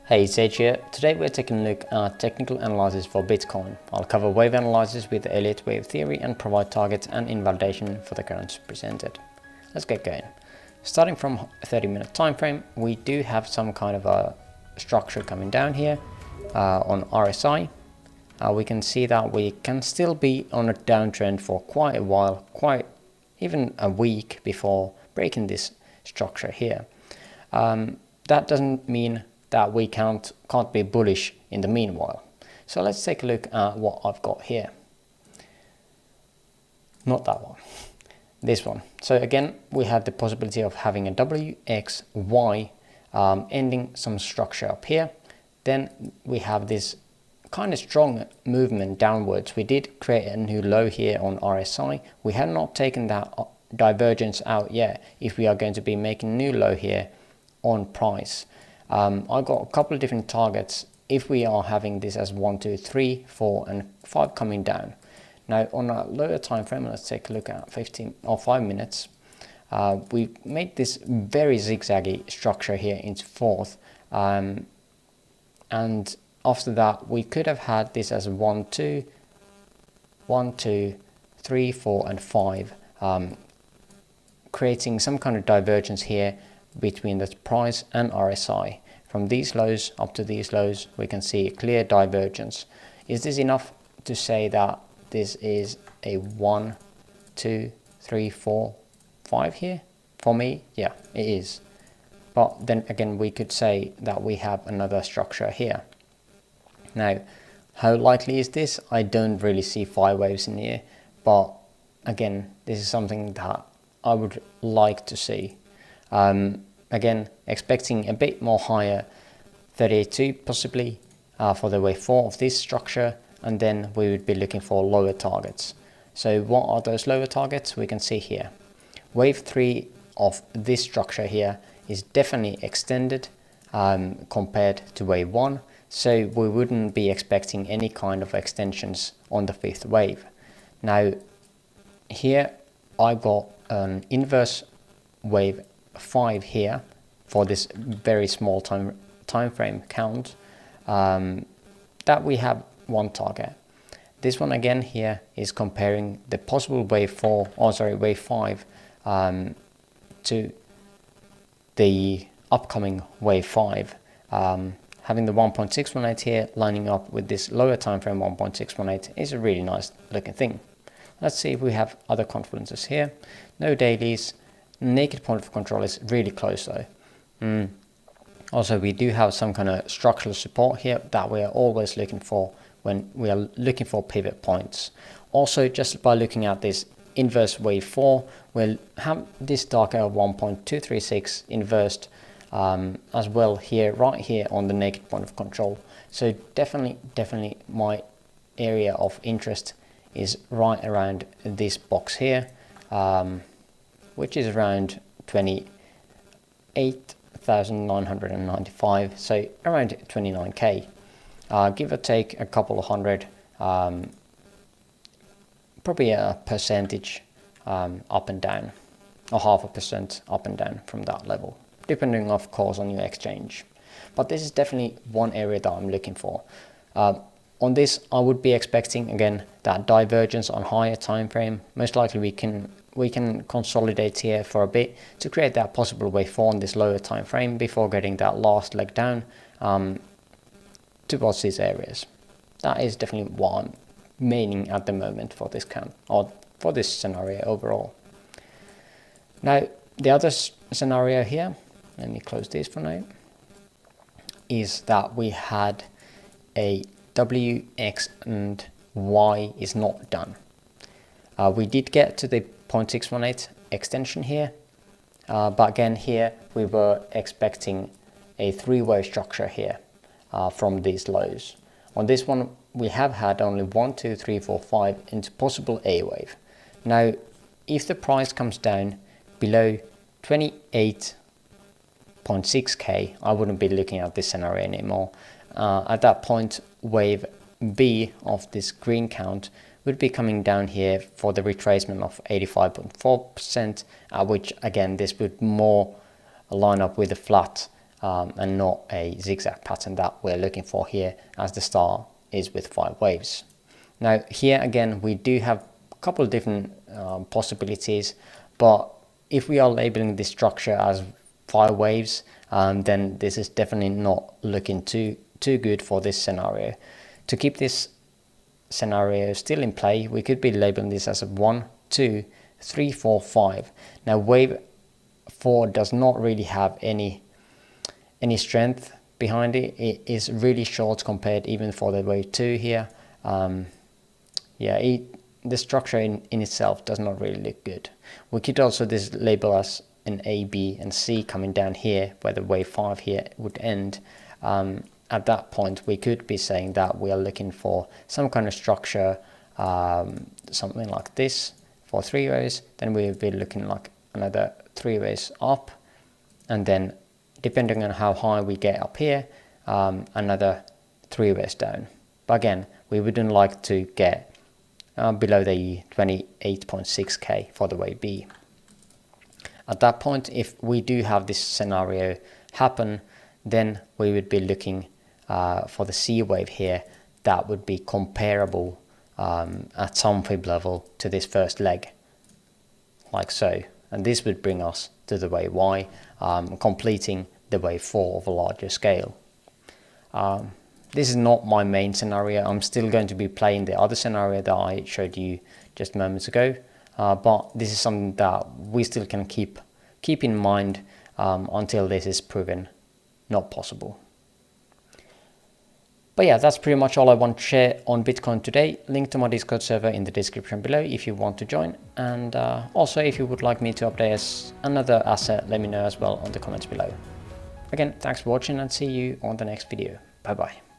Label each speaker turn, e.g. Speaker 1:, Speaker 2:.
Speaker 1: Hey, it's Edge here. Today we're taking a look at technical analysis for Bitcoin. I'll cover wave analysis with the Elliott Wave Theory and provide targets and invalidation for the currency presented. Let's get going. Starting from a 30-minute time frame, we do have some kind of a structure coming down here on RSI. We can see that we can still be on a downtrend for quite a while, quite even a week before breaking this structure here. That doesn't mean that we can't be bullish in the meanwhile. So let's take a look at what I've got here. Not that one, this one. So again, we have the possibility of having a WXY ending some structure up here. Then we have this kind of strong movement downwards. We did create a new low here on RSI. We have not taken that divergence out yet if we are going to be making a new low here on price. I've got a couple of different targets if we are having this as 1, 2, 3, 4 and 5 coming down. Now on a lower time frame, let's take a look at 15 or 5 minutes. We made this very zigzaggy structure here into fourth, and after that we could have had this as 1, 2, 3, 4 and 5, creating some kind of divergence here between the price and RSI. From these lows up to these lows, we can see a clear divergence. Is this enough to say that this is a 1, 2, 3, 4, 5 here? For me, yeah, it is. But then again, we could say that we have another structure here. Now, how likely is this? I don't really see 5 waves in here, but again, this is something that I would like to see. Again, expecting a bit more higher 38.2 possibly for the wave 4 of this structure, and then we would be looking for lower targets. So what are those lower targets? We can see here. Wave 3 of this structure here is definitely extended compared to wave 1, so we wouldn't be expecting any kind of extensions on the 5th wave. Now here I got an inverse wave 5 here for this very small time frame count, that we have one target. This one again here is comparing the possible wave 5 to the upcoming wave 5, having the 1.618 here lining up with this lower time frame 1.618 is a really nice looking thing. Let's see if we have other confluences here. No dailies. Naked point of control is really close though. Also, we do have some kind of structural support here that we are always looking for when we are looking for pivot points. Also, just by looking at this inverse wave 4, we'll have this dark area of 1.236 inversed as well here, right here on the naked point of control. So definitely my area of interest is right around this box here, which is around 28,995, so around 29k, give or take a couple of hundred, probably a percentage up and down, or 0.5% up and down from that level, depending of course on your exchange. But this is definitely one area that I'm looking for. On this, I would be expecting again that divergence on higher time frame. Most likely we can consolidate here for a bit to create that possible wave 4 on this lower time frame before getting that last leg down towards these areas. That is definitely what I'm meaning at the moment for this count, or for this scenario overall. Now the other scenario here, let me close this for now, is that we had a W, X and Y is not done. We did get to the 0.618 extension here, but again here we were expecting a 3-wave structure here from these lows. On this one we have had only 1, 2, 3, 4, 5 into possible A wave. Now if the price comes down below 28.6k, I wouldn't be looking at this scenario anymore. At that point, wave B of this green count would be coming down here for the retracement of 85.4%, which again this would more line up with a flat and not a zigzag pattern that we're looking for here, as the star is with 5 waves. Now here again we do have a couple of different possibilities, but if we are labeling this structure as 5 waves, then this is definitely not looking too good for this scenario. To keep this scenario still in play, we could be labeling this as a 1, 2, 3, 4, 5. Now wave 4 does not really have any strength behind it. It is really short compared even for the wave 2 here. The structure in itself does not really look good. We could also this label as an A, B and C coming down here where the wave 5 here would end. At that point we could be saying that we are looking for some kind of structure, something like this for 3 waves. Then we would be looking like another 3 waves up, and then depending on how high we get up here, another 3 waves down. But again, we wouldn't like to get below the 28.6k for the wave B. At that point, if we do have this scenario happen, then we would be looking for the C wave here that would be comparable at some fib level to this first leg, like so. And this would bring us to the wave Y, completing the wave 4 of a larger scale. This is not my main scenario. I'm still going to be playing the other scenario that I showed you just moments ago, but this is something that we still can keep in mind until this is proven not possible. But yeah, that's pretty much all I want to share on Bitcoin today. Link to my Discord server in the description below if you want to join. And also if you would like me to update another asset, let me know as well on the comments below. Again, thanks for watching and see you on the next video. Bye bye.